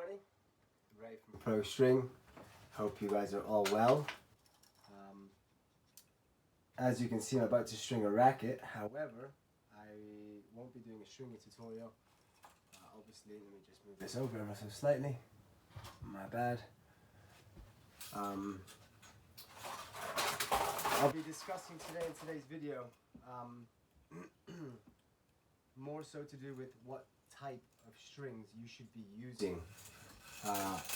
everybody, Ray from Pro String. Hope you guys are all well. As you can see, I'm about to string a racket. However, I won't be doing a stringing tutorial. Obviously, let me just move this over myself slightly. My bad. I'll be discussing today in today's video more so to do with what type of strings you should be using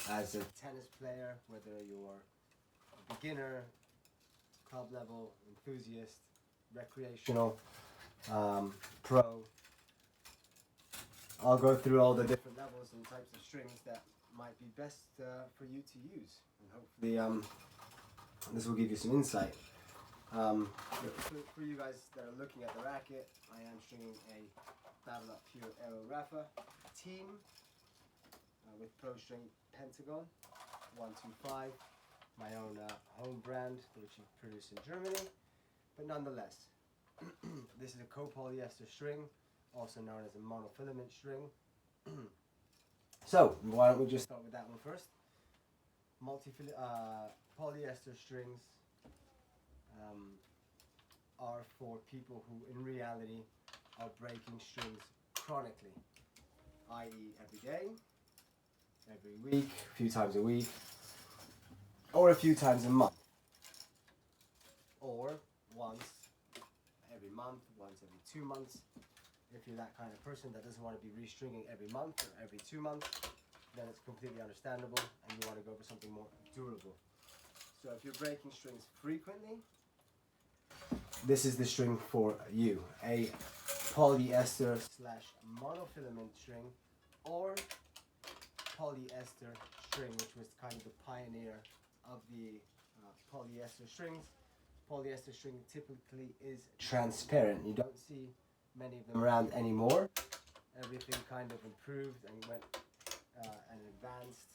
as a tennis player, whether you're a beginner, club level, enthusiast, recreational, pro. I'll go through all the different levels and types of strings that might be best for you to use, and hopefully this will give you some insight. For you guys that are looking at the racket, I am stringing a Battle Up Pure Aero Rafa Team with Pro String Pentagon 125, my own home brand, which is produced in Germany, but nonetheless, this is a copolyester string, also known as a monofilament string. So why don't we just start with that one first. Polyester strings are for people who in reality are breaking strings chronically, i.e. every day, every week, a few times a week, or a few times a month, or once every month, once every 2 months. If you're that kind of person that doesn't want to be restringing every month or every 2 months, then it's completely understandable and you want to go for something more durable. So if you're breaking strings frequently, this is the string for you. A polyester / monofilament string, or polyester string, which was kind of the pioneer of the polyester strings. Polyester string typically is transparent. You don't see many of them around anymore. Everything kind of improved and went and advanced.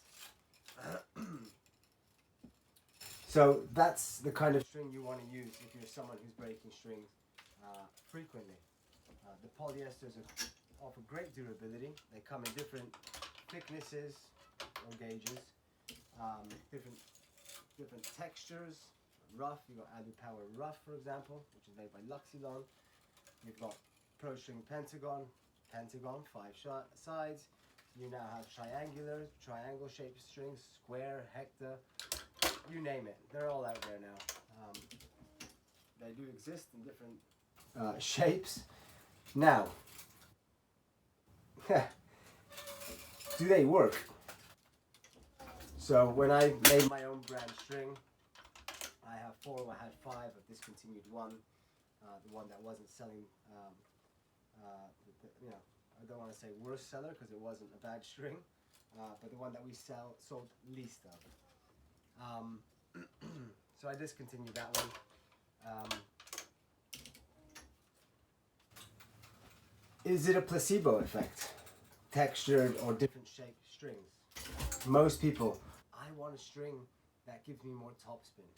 So that's the kind of string you want to use if you're someone who's breaking strings frequently. The polyesters offer great durability. They come in different thicknesses or gauges, different textures. Rough, you've got Alu Power Rough, for example, which is made by Luxilon. You've got Pro String Pentagon, 5 sides. You now have triangle shaped strings, square, hecta, you name it. They're all out there now. They do exist in different shapes. Now, do they work? So when I made my own brand string, I have 4, I had 5, I've discontinued one. The one that wasn't selling, I don't want to say worst seller because it wasn't a bad string, but the one that we sold least of. So I discontinued that one. Is it a placebo effect? Textured or different shaped strings? Most people, I want a string that gives me more topspin.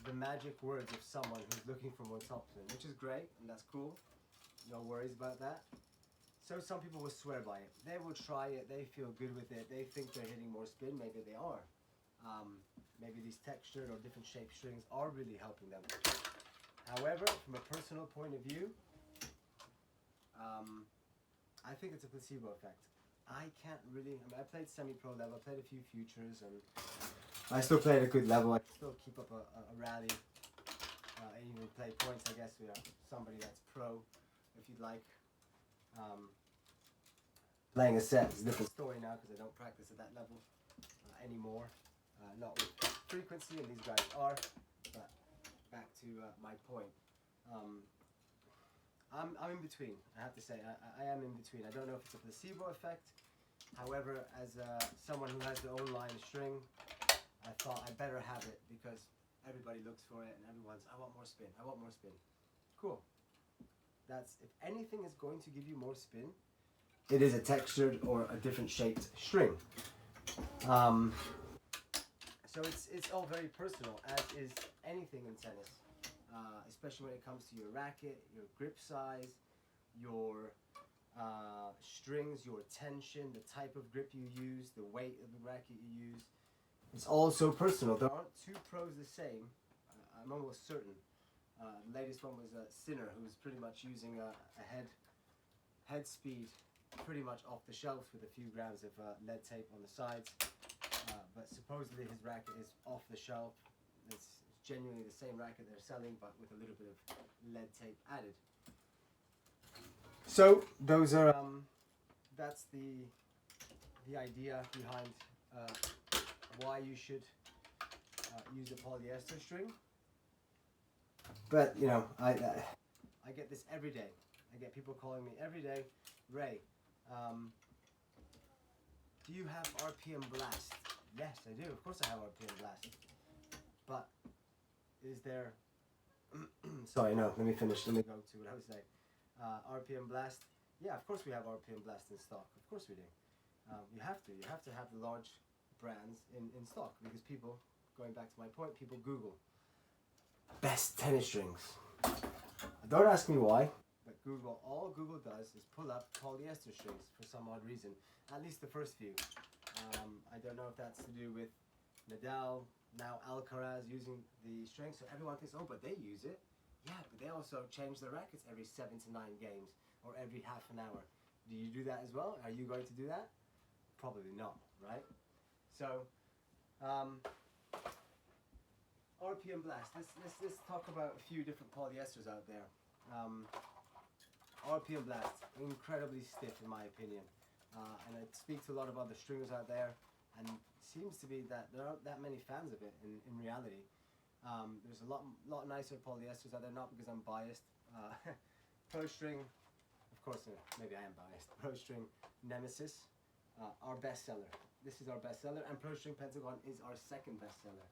The magic words of someone who's looking for more topspin, which is great and that's cool. No worries about that. So some people will swear by it. They will try it, they feel good with it, they think they're hitting more spin, maybe they are. Maybe these textured or different shaped strings are really helping them. However, from a personal point of view, I think it's a placebo effect. I can't really, I played semi-pro level, I played a few futures, and I still play at a good level. I can still keep up a rally, and even play points, I guess, with somebody that's pro, if you'd like. Playing a set is a different story now because I don't practice at that level anymore. Not with frequency, and these guys are, but back to my point. I'm in between, I have to say. I am in between. I don't know if it's a placebo effect. However, as someone who has their own line of string, I thought I better have it because everybody looks for it and everyone's, I want more spin, I want more spin. Cool. That's, if anything is going to give you more spin, it is a textured or a different shaped string. So it's all very personal, as is anything in tennis, especially when it comes to your racket, your grip size, your strings, your tension, the type of grip you use, the weight of the racket you use. It's all so personal. There aren't two pros the same. I'm almost certain. The latest one was Sinner, who was pretty much using a head speed pretty much off the shelves with a few grams of lead tape on the sides. But supposedly his racket is off the shelf. It's genuinely the same racket they're selling, but with a little bit of lead tape added. So those are that's the idea behind why you should use a polyester string. But you know, I get this every day. I get people calling me every day, Ray, do you have RPM Blast? Yes, I do. Of course I have RPM Blast. But is there... Sorry, no, let me finish. Let me go to what I was saying. RPM Blast. Yeah, of course we have RPM Blast in stock. Of course we do. You have to. You have to have the large brands in stock because people, going back to my point, people Google best tennis strings. Don't ask me why, but Google, all Google does is pull up polyester strings for some odd reason. At least the first few. I don't know if that's to do with Nadal, now Alcaraz using the strings, so everyone thinks, oh, but they use it. Yeah, but they also change their rackets every 7 to 9 games, or every half an hour. Do you do that as well? Are you going to do that? Probably not, right? So, RPM Blast. Let's talk about a few different polyesters out there. RPM Blast, incredibly stiff in my opinion. And I speak to a lot of other stringers out there, and it seems to be that there aren't that many fans of it in reality. There's a lot nicer polyesters out there, not because I'm biased. Pro String, of course, maybe I am biased. Pro String Nemesis, our bestseller. This is our bestseller, and Pro String Pentagon is our second bestseller.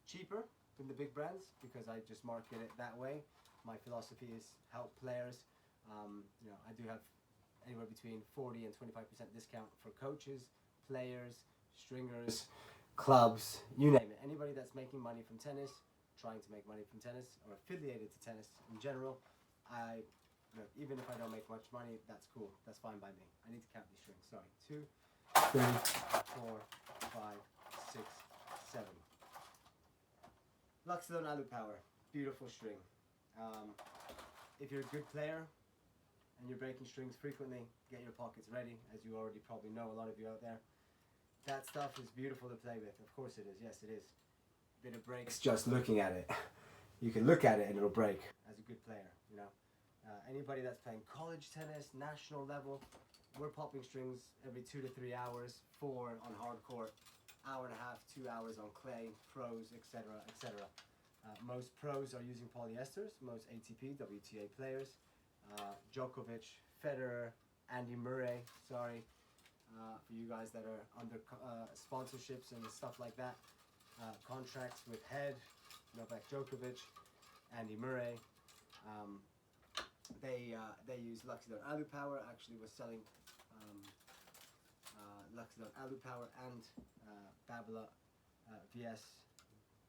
Cheaper than the big brands because I just market it that way. My philosophy is help players. You know, I do have anywhere between 40 and 25% discount for coaches, players, stringers, clubs, you name it. Anybody that's making money from tennis, trying to make money from tennis, or affiliated to tennis in general, you know, even if I don't make much money, that's cool. That's fine by me. I need to count these strings. Sorry. 2, 3, 4, 5, 6, 7. Luxilon Alu Power. Beautiful string. If you're a good player, and you're breaking strings frequently, get your pockets ready, as you already probably know, a lot of you out there. That stuff is beautiful to play with. Of course it is. Yes, it is. But it breaks just looking at it. You can look at it and it'll break as a good player, you know. Anybody that's playing college tennis, national level, we're popping strings every 2 to 3 hours, 4 on hard court, hour and a half, 2 hours on clay, pros, etc., etc. Most pros are using polyesters, most ATP, WTA players. Djokovic, Federer, Andy Murray, sorry, for you guys that are under sponsorships and stuff like that, contracts with Head, Novak Djokovic, Andy Murray, they use Luxilon Alu Power. Actually was selling Luxilon Alu Power and Babila VS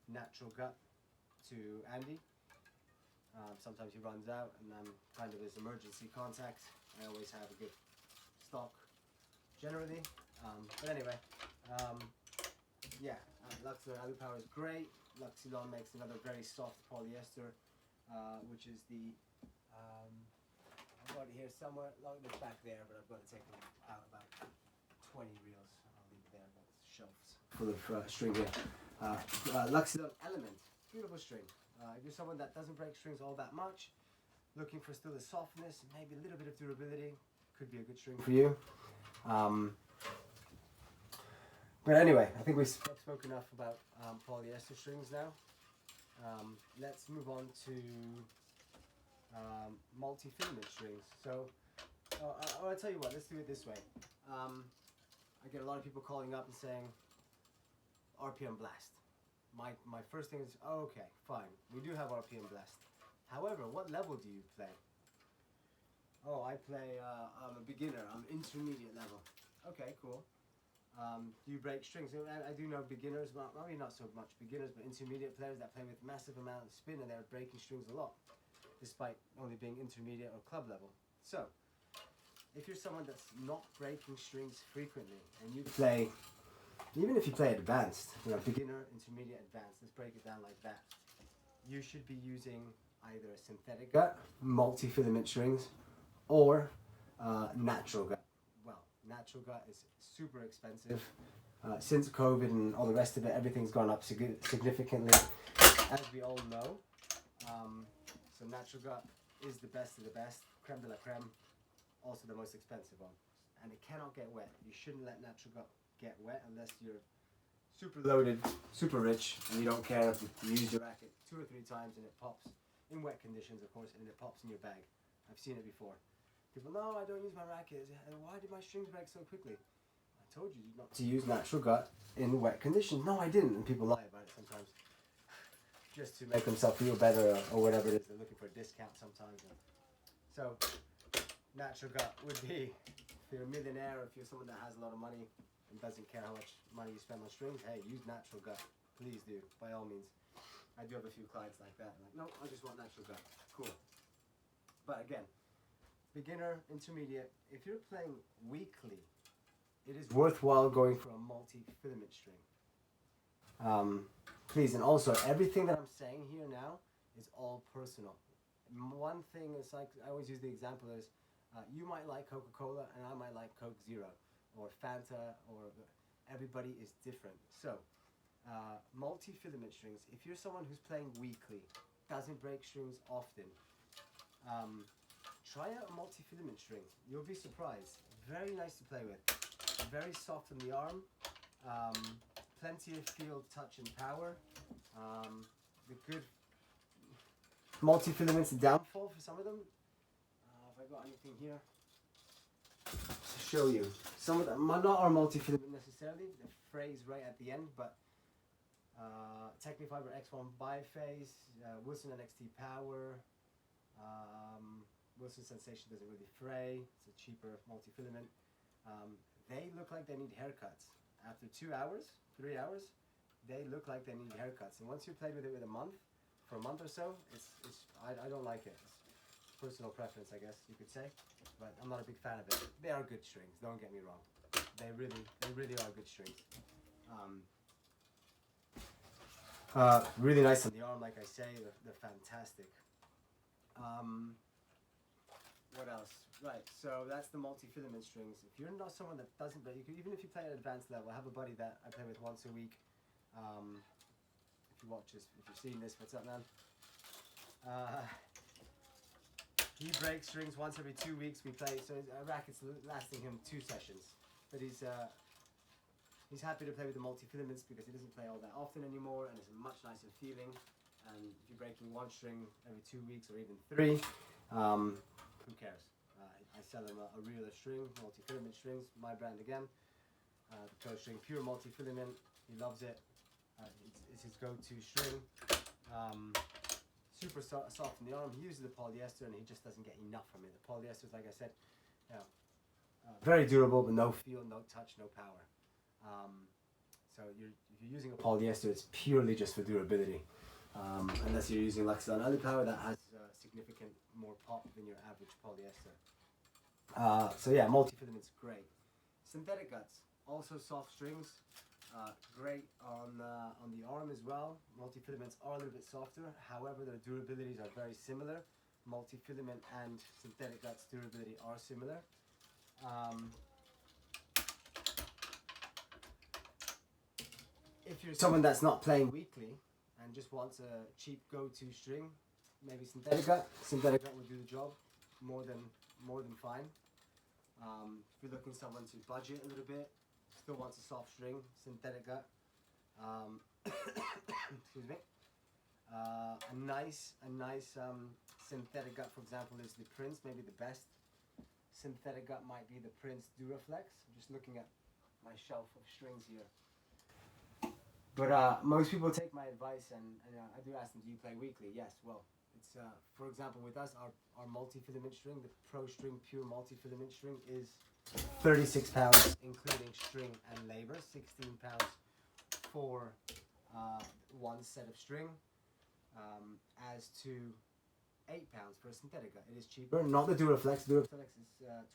Natural Gut to Andy. Sometimes he runs out and I'm kind of his emergency contact. I always have a good stock generally. But anyway, yeah, Luxilon Alu Power is great. Luxilon makes another very soft polyester, which is the, I've got it here somewhere, it's back there, but I've got to take out about 20 reels. I'll leave it there, but it's shelves full of string here. Luxilon Element, beautiful string. If you're someone that doesn't break strings all that much, looking for still the softness, maybe a little bit of durability, could be a good string for you. But anyway, I think we've spoke enough about polyester strings now. Let's move on to multi-filament strings. So, I'll tell you what, let's do it this way. I get a lot of people calling up and saying, RPM Blast. My first thing is, oh, okay, fine, we do have RPM Blast. However, what level do you play? Oh, I play, I'm a beginner, I'm intermediate level. Okay, cool. Do you break strings? I do know beginners, well, maybe not so much beginners, but intermediate players that play with massive amount of spin and they're breaking strings a lot, despite only being intermediate or club level. So, if you're someone that's not breaking strings frequently and you play, even if you play advanced, you know, beginner, intermediate, advanced, let's break it down like that. You should be using either a synthetic gut, multi-filament strings, or natural gut. Well, natural gut is super expensive. Since COVID and all the rest of it, everything's gone up significantly, as we all know. So natural gut is the best of the best, creme de la creme, also the most expensive one. And it cannot get wet. You shouldn't let natural gut get wet unless you're super loaded, super rich, and you don't care if you use your racket 2 or 3 times and it pops, in wet conditions of course, and it pops in your bag. I've seen it before. People, no, I don't use my racket. Why did my strings break so quickly? I told you not to use natural gut in wet conditions. No, I didn't. And people lie about it sometimes, just to make themselves feel better or whatever it is. They're looking for a discount sometimes. So, natural gut would be, if you're a millionaire, if you're someone that has a lot of money and doesn't care how much money you spend on strings, hey, use natural gut. Please do, by all means. I do have a few clients like that. Like, no, I just want natural gut. Cool. But again, beginner, intermediate, if you're playing weekly, it is worthwhile going for a multi-filament string. Please, and also everything that I'm saying here now is all personal. One thing is, like I always use the example is, you might like Coca-Cola and I might like Coke Zero or Fanta, or everybody is different. So, multi-filament strings, if you're someone who's playing weekly, doesn't break strings often, try out a multi-filament string. You'll be surprised. Very nice to play with. Very soft on the arm. Plenty of feel, touch, and power. The good multi-filaments downfall for some of them. Have I got anything here to show you? Some of them not are multi-filament necessarily. They're phrased right at the end, but Technifiber X1 Biphase, Wilson NXT Power, Wilson Sensation doesn't really fray. It's a cheaper multi-filament. They look like they need haircuts. After 2 hours, 3 hours, they look like they need haircuts. And once you've played with it for a month or so, I don't like it. It's personal preference, I guess you could say. But I'm not a big fan of it. They are good strings, don't get me wrong. They really are good strings. Really nice on the arm, like I say. They're fantastic. What else? Right, so that's the multi-filament strings. If you're not someone that doesn't play, even if you play at advanced level, I have a buddy that I play with once a week. If you watch this, if you're seeing this, what's up, man? He breaks strings once every 2 weeks. We play, so a racket's lasting him 2 sessions. But he's happy to play with the multi-filaments because he doesn't play all that often anymore, and it's a much nicer feeling. And if you're breaking 1 string every 2 weeks or even 3, who cares? I sell him a realer string, multi-filament strings, my brand again. The Pro String Pure multi-filament. He loves it. It's his go-to string. Super soft in the arm. He uses the polyester and he just doesn't get enough from it. The polyester is, like I said, very durable, but no feel, no touch, no power. So if you're using a polyester, it's purely just for durability. Unless you're using Luxilon Power, that has significant more pop than your average polyester. So yeah, multi-filament's great. Synthetic guts, also soft strings, great on the arm as well. Multi-filaments are a little bit softer, however their durabilities are very similar. Multi-filament and synthetic guts durability are similar. If you're someone that's not playing weekly and just wants a cheap go-to string, maybe synthetic gut. Synthetic gut will do the job more than fine. If you're looking for someone to budget a little bit, still wants a soft string, synthetic gut. Excuse me. A nice synthetic gut, for example, is the Prince. Maybe the best synthetic gut might be the Prince Duraflex. I'm just looking at my shelf of strings here. But most people take my advice, and I do ask them, do you play weekly? Yes, well, it's, for example, with us, our multi-filament string, the Pro String Pure multi-filament string is 36 pounds, including string and labor, 16 pounds for 1 set of string. As to £8 for a Synthetica. It is cheaper. Not the Duraflex. Duraflex is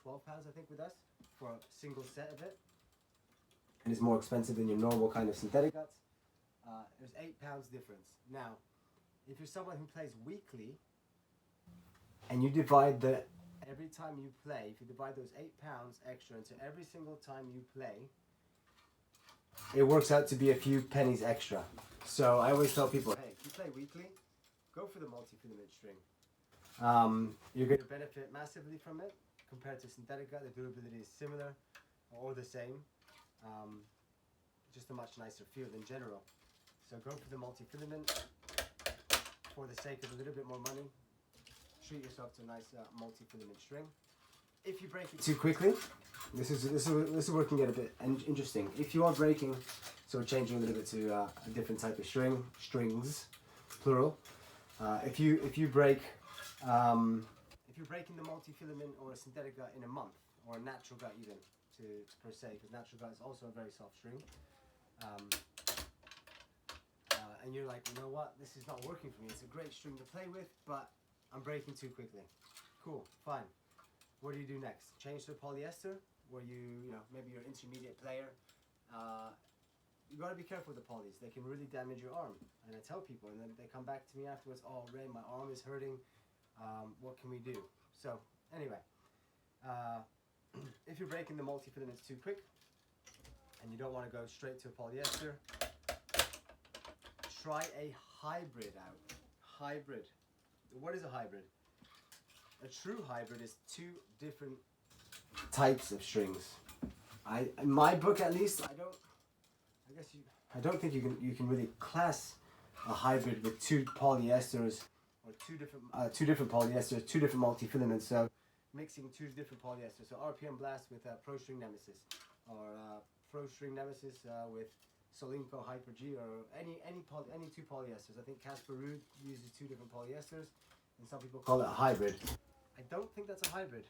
£12, I think, with us for a single set of it. It is more expensive than your normal kind of synthetic guts. There's £8 difference. Now, if you're someone who plays weekly, and you divide every time you play, if you divide those £8 extra into every single time you play, it works out to be a few pennies extra. So I always tell people, hey, if you play weekly, go for the multi-filament string. You're going to benefit massively from it compared to Synthetica. The durability is similar or the same. Just a much nicer feel in general. So go for the multi-filament for the sake of a little bit more money. Treat yourself to a nice multi-filament string. If you break it too quickly, this is where it can get a bit interesting. If you are breaking, so we're changing a little bit to a different type of strings, plural. If you're breaking the multi-filament or a synthetic gut in a month, or a natural gut even, to per se, because natural gut is also a very soft string. And you're like, you know what, this is not working for me. It's a great string to play with, but I'm breaking too quickly. Cool, fine. What do you do next? Change to polyester, where you know, maybe you're an intermediate player. You gotta be careful with the polys. They can really damage your arm. And I tell people, and then they come back to me afterwards, oh Ray, my arm is hurting. What can we do? So anyway, if you're breaking the multi-filaments too quick, and you don't want to go straight to polyester, try a hybrid out. Hybrid. What is a hybrid? A true hybrid is two different types of strings. In my book at least, I don't think you can really class a hybrid with two polyesters or two different polyesters, two different multi-filaments. So mixing two different polyesters. So RPM Blast with Pro String Nemesis, or Pro String Nemesis with Solinco Hyper G, or any two polyesters. I think Casper Ruud uses two different polyesters, and some people call it a hybrid. I don't think that's a hybrid.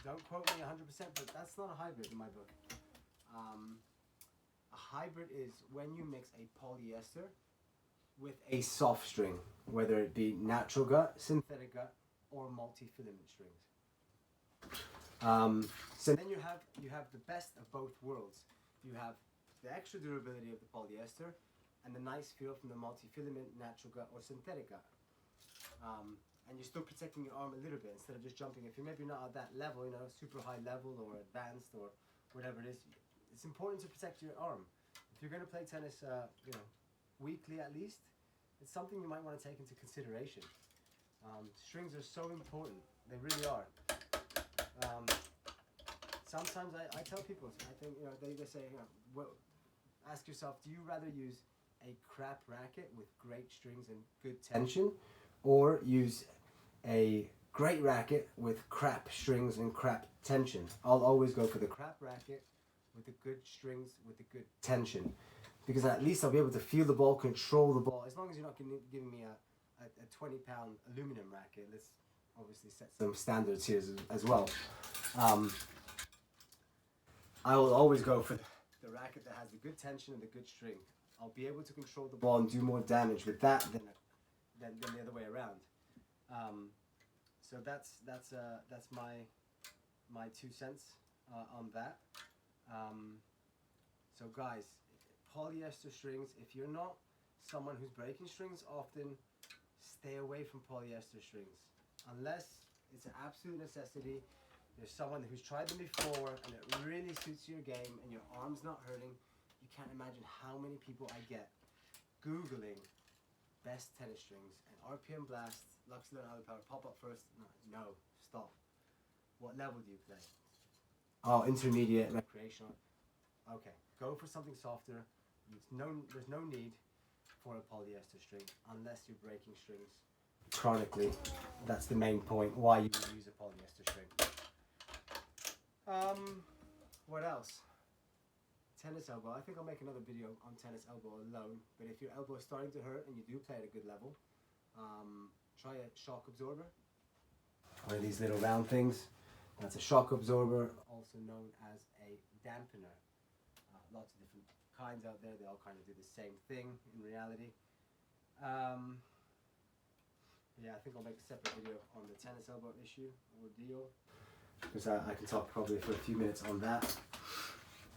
Don't quote me 100%, but that's not a hybrid in my book. A hybrid is when you mix a polyester with a soft string, whether it be natural gut, synthetic gut, or multi-filament strings. So then you have the best of both worlds. You have the extra durability of the polyester and the nice feel from the multi-filament, natural gut, or synthetic gut. And you're still protecting your arm a little bit instead of just jumping. If you're maybe not at that level, you know, super high level or advanced or whatever it is, it's important to protect your arm. If you're going to play tennis, you know, weekly at least, it's something you might want to take into consideration. Strings are so important; they really are. Sometimes I tell people, I think, you know, they say, you know, well, ask yourself, do you rather use a crap racket with great strings and good tension, or use a great racket with crap strings and crap tension? I'll always go for the crap racket with the good strings, with the good tension, because at least I'll be able to feel the ball, control the ball. As long as you're not giving me a 20-pound aluminum racket. Let's obviously set some standards here as well. I will always go for the racket that has the good tension and the good string. I'll be able to control the ball and do more damage with that than the other way around. So that's my 2 cents on that. So guys, polyester strings, if you're not someone who's breaking strings often, stay away from polyester strings. Unless it's an absolute necessity, there's someone who's tried them before and it really suits your game and your arm's not hurting. You can't imagine how many people I get Googling best tennis strings and RPM Blast, Lux Learn How to Power, pop up first. No, stop. What level do you play? Oh, intermediate, recreational. Okay, go for something softer. There's no need for a polyester string unless you're breaking strings chronically. That's the main point why you would use a polyester string. What else? Tennis elbow. I think I'll make another video on tennis elbow alone, but if your elbow is starting to hurt and you do play at a good level, try a shock absorber. One of these little round things. That's a shock absorber, also known as a dampener. Lots of different kinds out there. They all kind of do the same thing in reality. Yeah, I think I'll make a separate video on the tennis elbow issue ordeal, because I can talk probably for a few minutes on that.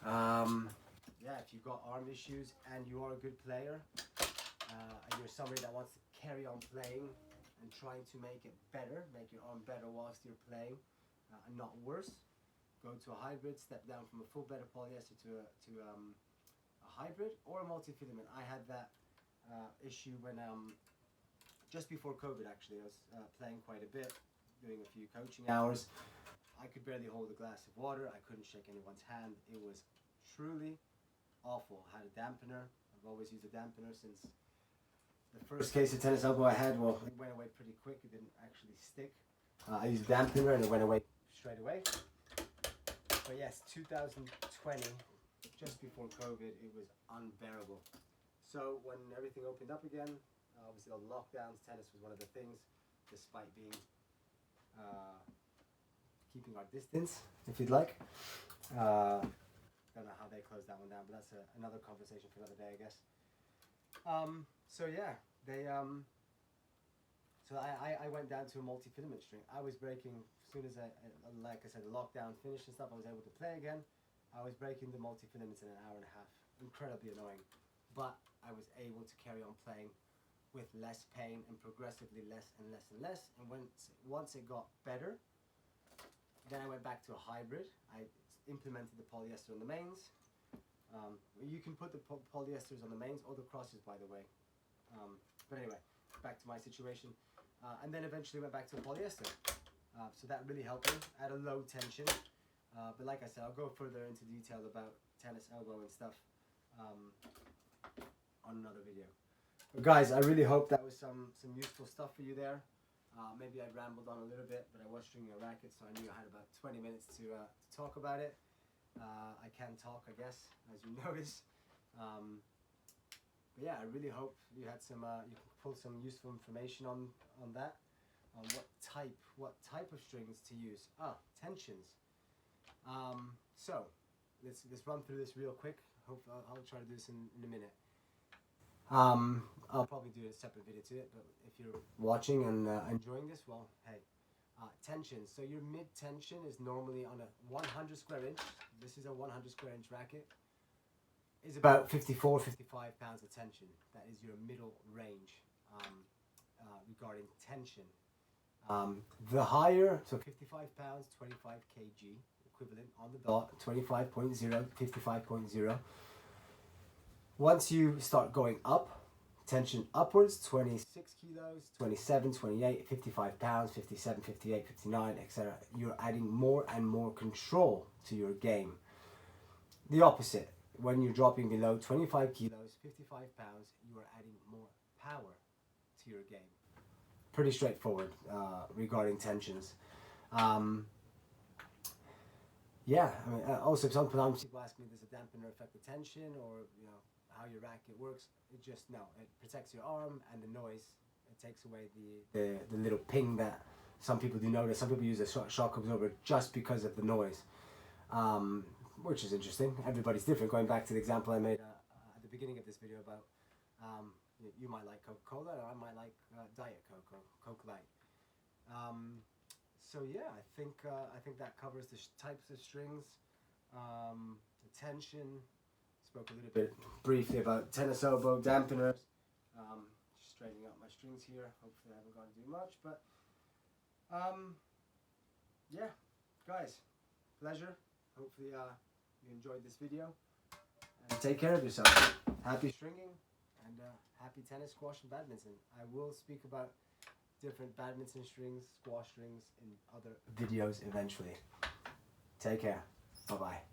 Yeah, if you've got arm issues and you are a good player, and you're somebody that wants to carry on playing and trying to make it better, make your arm better whilst you're playing, and not worse, go to a hybrid, step down from a full bed of polyester to a hybrid or a multi-filament. I had that issue when just before COVID, actually. I was playing quite a bit, doing a few coaching hours. I could barely hold a glass of water. I couldn't shake anyone's hand. It was truly awful. I had a dampener. I've always used a dampener since the first case of tennis elbow I had. Well, it went away pretty quick. It didn't actually stick. I used a dampener and it went away straight away. But yes, 2020, just before COVID, it was unbearable. So when everything opened up again, obviously all the lockdowns, tennis was one of the things, despite being keeping our distance, if you'd like. Don't know how they closed that one down, but that's another conversation for another day, I guess. So yeah, they so I went down to a multi-filament string. I was breaking, as soon as like I said, the lockdown finished and stuff, I was able to play again. I was breaking the multi-filaments in an hour and a half. Incredibly annoying, but I was able to carry on playing with less pain and progressively less and less and less. And once it got better, then I went back to a hybrid. I implemented the polyester on the mains. You can put the polyesters on the mains or the crosses, by the way. But anyway, back to my situation. And then eventually went back to polyester. So that really helped me at a low tension. But like I said, I'll go further into detail about tennis elbow and stuff on another video. But guys, I really hope that was some useful stuff for you there. Maybe I rambled on a little bit, but I was stringing a racket, so I knew I had about 20 minutes to talk about it. I can talk, I guess, as you notice. But yeah, I really hope you had some, you can pull some useful information on that, on what type of strings to use. Tensions. So let's run through this real quick. Hope I'll try to do this in a minute. I'll probably do a separate video to it, but if you're watching and enjoying this, well, hey. Tension. So your mid-tension is normally on a 100 square inch. This is a 100 square inch racket. Is about 54, 55 pounds of tension. That is your middle range regarding tension. The higher, so 55 pounds, 25 kg, equivalent on the dot, 25.0, 55.0. Once you start going up, tension upwards, 26 kilos, 27, 28, 55 pounds, 57, 58, 59, etc. You're adding more and more control to your game. The opposite, when you're dropping below 25 kilos, 55 pounds, you are adding more power to your game. Pretty straightforward regarding tensions. Yeah, I mean, also sometimes people ask me, does a dampener affect the tension, or how your racket works? It just, no, it protects your arm and the noise. It takes away the little ping that some people do notice. Some people use a shock absorber just because of the noise, which is interesting. Everybody's different. Going back to the example I made at the beginning of this video about you might like Coca-Cola, or I might like Diet Coke Light. So yeah, I think that covers the types of strings, the tension. Spoke a little bit briefly about tennis elbow, dampeners. Just straightening out my strings here. Hopefully I haven't gone too much, but yeah, guys, pleasure. Hopefully you enjoyed this video, and take care of yourself. Happy stringing and happy tennis, squash, and badminton. I will speak about different badminton strings, squash strings in other videos eventually. Take care. Bye-bye.